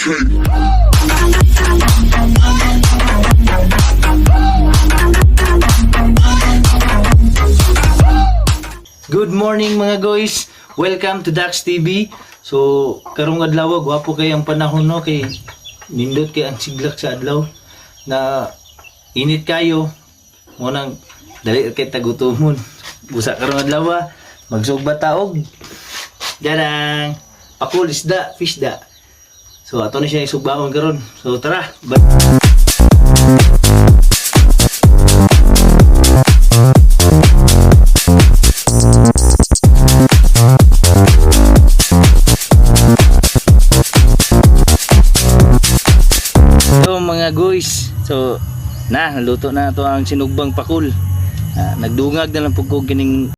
Good morning mga guys. Welcome to Dax TV. So, karong adlaw gwapo kay ang panahon no kay nindot kay ang siglak sa adlaw na init kayo. Mo nang dali kay tagutumon. Busa karong adlaw magsugba taog. Darang pakul isda, fish da. So, ato na siya isugbaon karon. So, tara. So mga guys, so naluto na to ang sinugbang pakul. Nagdungag na lang pug ko kining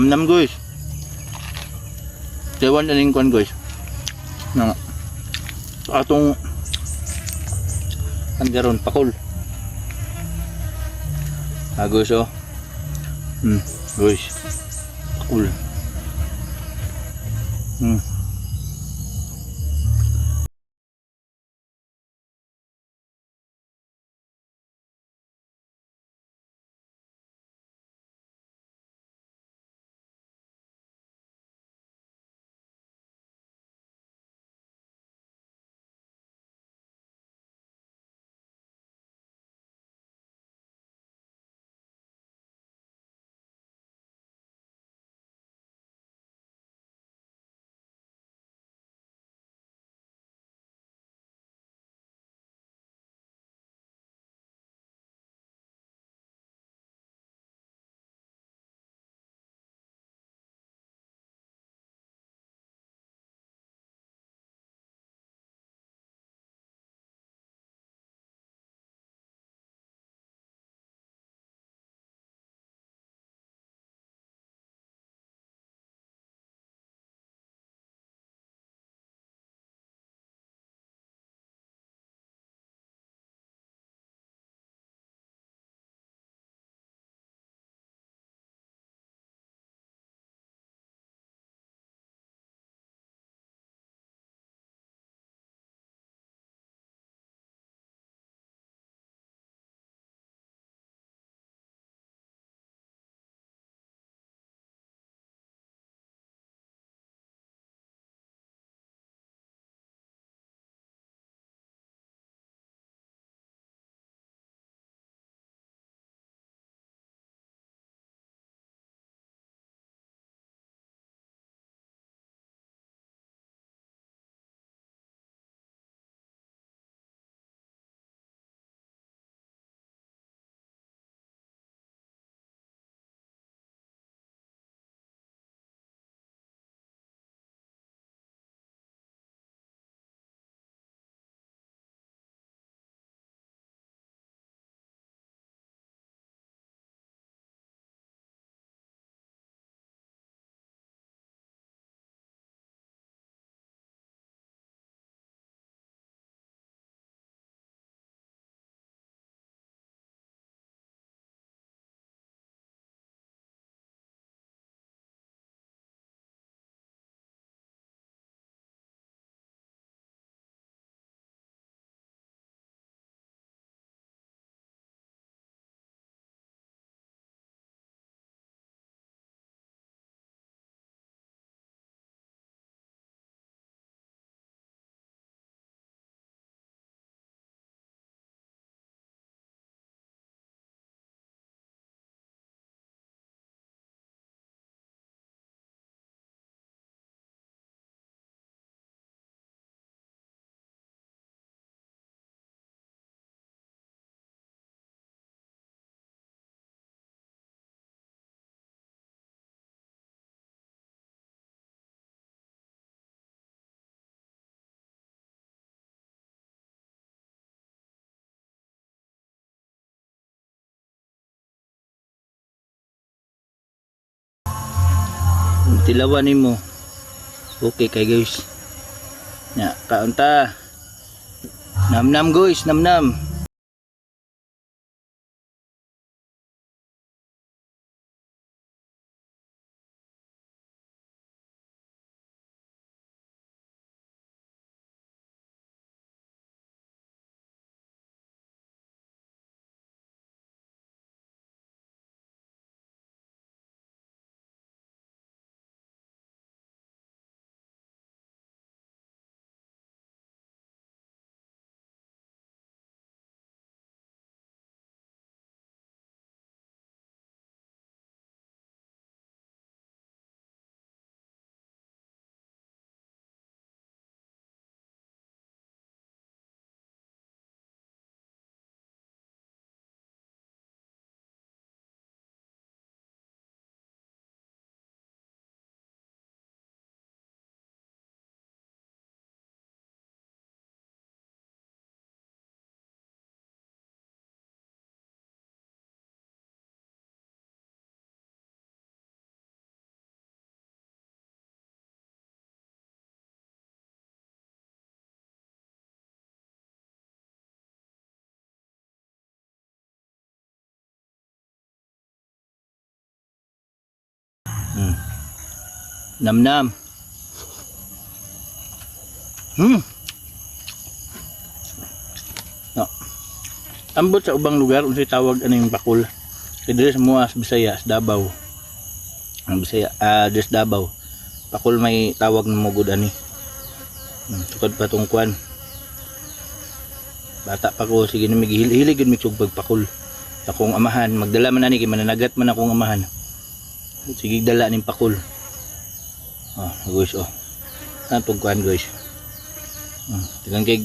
Nam guys. Tewan na ning kwan guys. Na atong anggaron pakul. Guys oh. Guys. Pakul. tilawan nimo. Okay kay guys. Nya kaunta. Nam guys, nam. Nam. No. Ambot sa ubang lugar unsay tawag aning bakul. Kay diri sa Muas, Bisaya, sa Davao. Ang Bisaya, des Davao. Bakul may tawag na mogod ani. Tukod pa tong kwan. Bata pa ko, sige na hilig yun migsug bakul. Akong amahan, magdala man ani kay mananagat man akong amahan. Sige dala ning pakul. Guys, ano itong kuhan guys. Tigang kay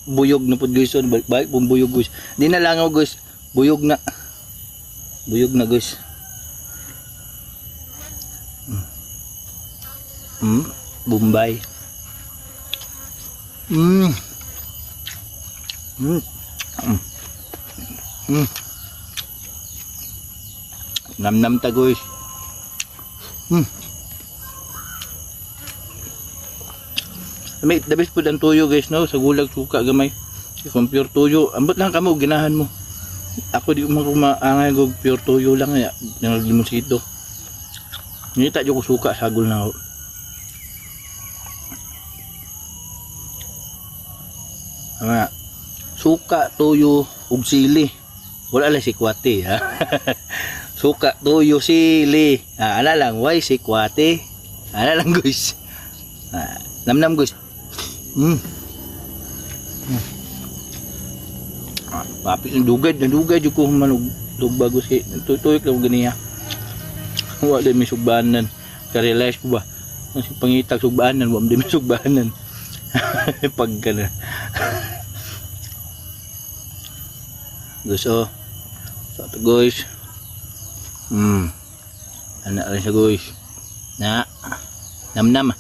buyog na po guys. Balik pong buyog guys. Di na langaw guys. Buyog na guys. Bombay. Nam ta guys. May the best food ang tuyo guys no, sa gulag suka gamay. Kung pure tuyo, ambot lang kamo ginahan mo. Ako di ko maangay og pure tuyo lang ya, nang limonsito. Nita jo ko suka sa gul na. Ama suka, tuyo ug sili. Wala lang sikwate ha. Suka, tuyo, sili. Ala lang why sikwate. Ala lang guys. Nam guys. Mapit ng dugay jud ko manog bagos kay tuyok lang ganiya. Wala mi sugbanan. Ka-realize ko ba? Ang pangitag sugbanan, wa mi sugbanan. Pag kana. Gusto. So to guys. Anak rin siya guys. Na. Nam.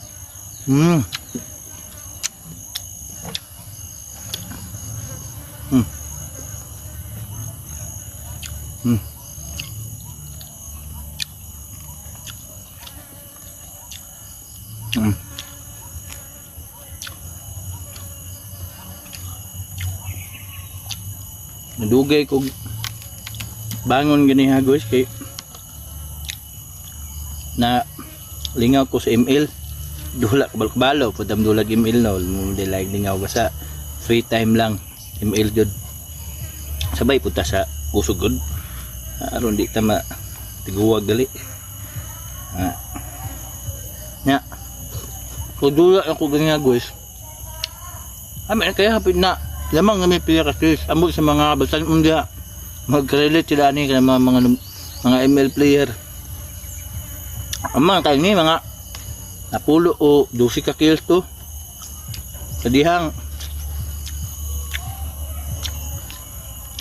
Nadugay ko bangon gani ha guys kay na lingaw ko sa ML dula kabalo pudam dulag ML no mo like lingaw ka sa free time lang ML jud sabay punta sa kusugod aron di ta ma tiguwag dali nya ko dula ako ganyan guys amin kaya hapit na lamang nga may pira kasi amo sa mga balsan undia mag-relate sila ni kana mga ML player amang kay ni mga napulo o 12 ka kills to kadihang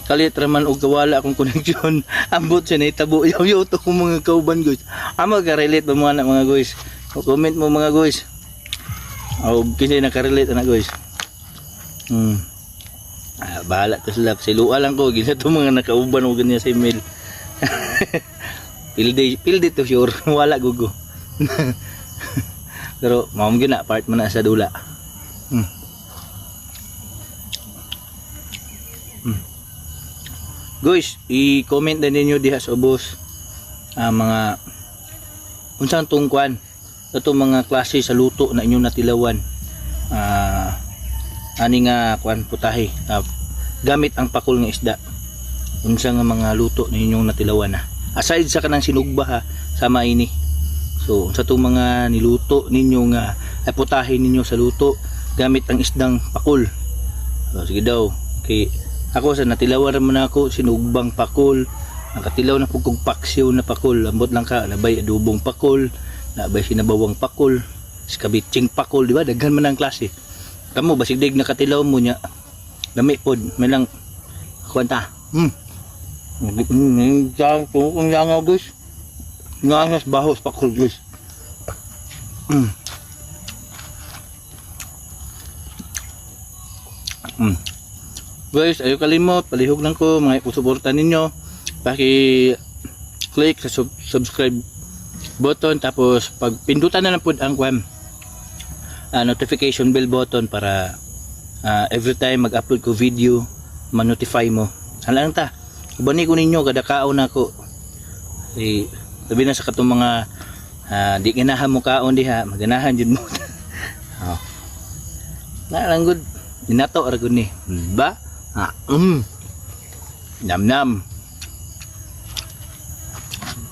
kalit raman og kawala akong koneksyon ambot sa naitabo yaw to kung mga kauban guys amo ka-relate ba mga guys comment mo mga guys o kinsa naka-relate na guys bahala to sila silua lang ko gila to mga nakauban o ganyan sa email pilde to sure wala gugo Pero maong gina part man na sa dula. Guys, i-comment na ninyo diha sa ubos mga unsang tungkuan ato mga klase sa luto na inyong natilawan. Ani nga kuan putahe gamit ang pakul nga isda. Unsa nga mga luto ninyong natilawan na. Aside sa kanang sinugba ha, sama ini. So sa tong mga niluto ninyo nga putahe ninyo sa luto gamit ang isdang pakul. So, sige daw. Kay ako sa natilawan man ako sinugbang pakul. Nakatilaw na pugkog paksiw na pakul. Ambot lang ka nabay adubong pakul, nabay sinabawang pakul, skabitsing pakul, di ba? Daghan man ang klase. Kamo basig dig nakatilaw mo nya. Lami pod, may lang kwenta. Jang kung yang guys. Ngangas bahos pakul guys. Guys, ayaw kalimot, palihog lang ko mga ipusuporta ninyo. Paki-click sa subscribe button, tapos pag pindutan na lang po ang notification bell button para every time mag-upload ko video, ma-notify mo. Hala lang ta, ubani ko ninyo, kada kaon ako. Sabi na sa katong mga di ganahan mo kaon diha, maganahan dyan mo. Nalang good, dinato aragon ni. Ba? Nam.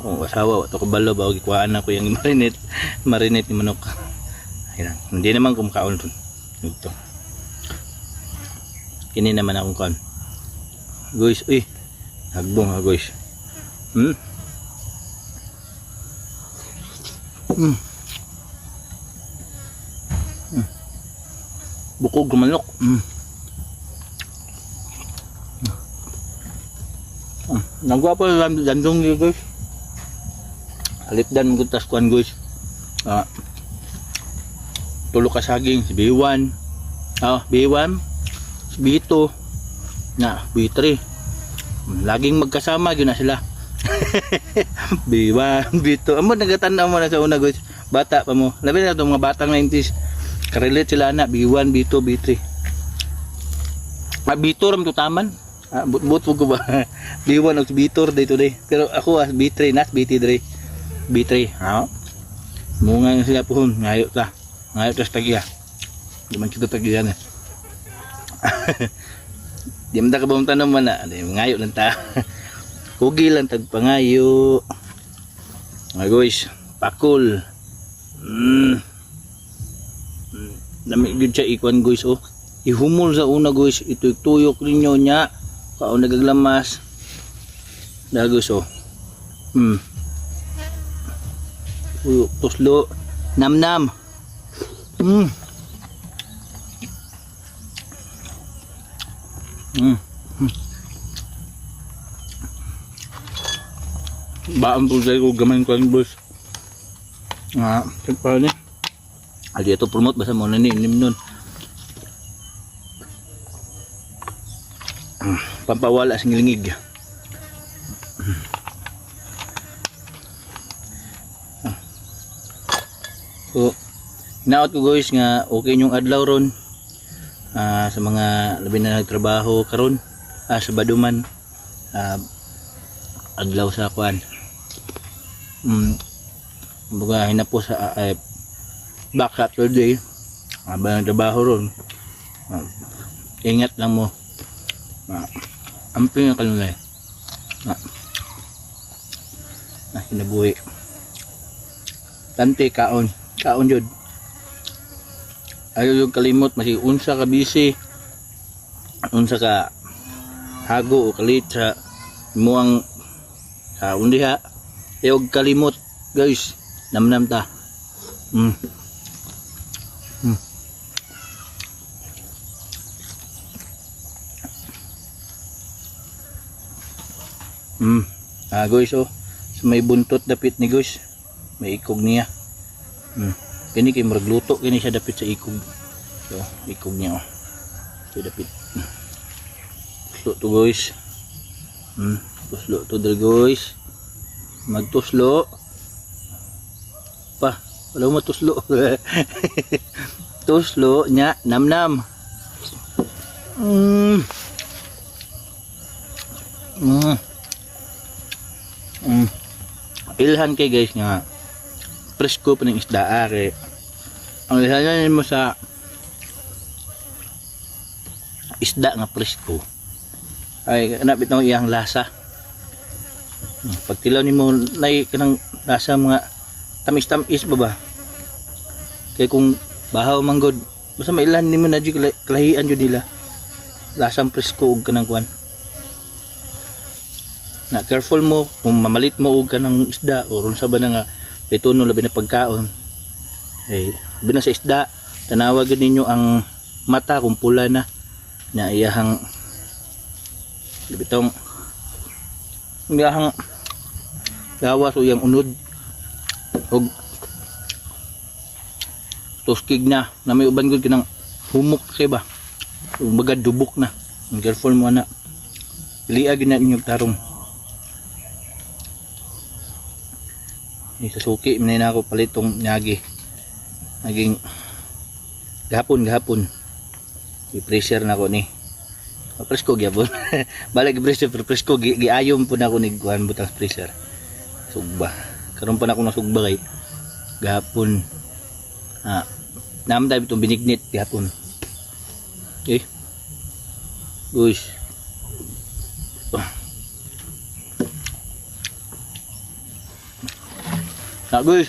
Asawa to ko balo ba gikuan ako yang marinate ni manok. Ayun. Hindi naman kumakaon dun. Ito. Kini naman akong kaon. Guys, hagbong ha guys. Bukog manok. Nagwapo landong yun guys. Alitdan mo tas kuan guys. Tulo ka saging si B1. B1, si B2, na B3. Laging magkasama gyud na sila. B1, B2. Amo nagatanaw mo na sa una guys. Bata pa mo. Labi na itong mga batang 90s. Karelate sila na B1, B2, B3. B2 ram to taman. But ko ba? B1 o B2 day to day. Pero ako B3 nas B3 B3. Munga nga sila po. Ngayo ta. Ngayo ta tagiya. Di man kita tagiya na. Di man ta kabawang tanong man na. Ngayo lang ta. Kugi lang tag pangayo. Mga guys, pakul. Dami gyud siya ikuan guys ihumol sa una guys, ito tuyok ninyo nya. Kaon nagaglamas. Dagos Tuyok tuslo. Nam. Baan po sa'yo kung gaman ko ang boss. Kagpa ni. Ali ito promote basta mo na inim nun. Pampawala sa ngilingig. So, hinaot ko guys nga okay yung adlaw ron sa mga labi na nagtrabaho karon sa Baduman. Adlaw sa kuan. Baga hinapo sa back Saturday. Habang trabaho ron. Ingat lang mo. Amping ang kanunay. Hinabuhi. Tante kaon jud. Ayaw yung kalimot masig unsa ka busy. Unsa ka hago o kalit sa muang kaon diha. Ayaw kalimot guys. Namnam ta. Guys so may buntot dapit ni guys, may ikog niya. Kini kay maragluto kini siya dapit sa ikog. So ikog niya so dapit. Tuslo to guys. Tuslo to dre guys. Magtuslo pa Wala mo tuslo. Tuslo nya namnam. Ilhan kay guys nga presko pa ng isda are. Ang ilhanan mo sa isda nga presko ay kanapit na iyang lasa. Pag tilaw nimo nay kanang lasa mga tamis-tamis ba? Kaya kung bahaw manggod basta mailhan nimo na jud kalahian jud nila. Lasang presko og kanang kuan. Na careful mo kung mamalit mo og kanang isda o ron sa ba nga ituno labi na pagkaon. Labi na sa isda, tanawa gid ninyo ang mata kung pula na iyahang bitong iyahang gawas o iyang unod og tuskig na may uban gud kanang humok kay ba baga dubok na. Careful mo ana, liag na inyong tarong. Sa suki minay na ako palitong nyagi naging gahapon i-pressure na ko ni presko gyapon. Balik i-pressure pero presko giayom po na ako ni kuan butang pressure sugba karon pa na ako nasugba kay gahapon namday itong binignit gahapon. Guys guys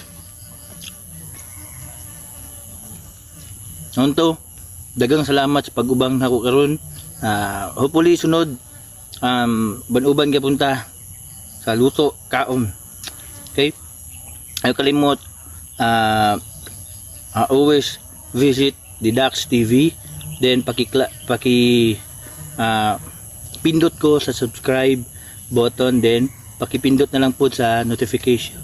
nonto dagang salamat sa pag-ubang nako karon. Hopefully sunod ban-uban gyapon sa luto kaon. Okay, ayo kalimot always visit the Dax TV, then pindot ko sa subscribe button, then pakipindot na lang po sa notification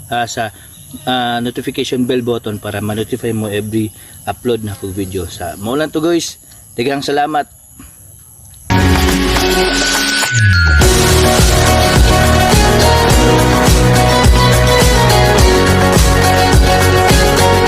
notification bell button para ma-notify mo every upload na kong video. Sa maulan to guys, daghang salamat.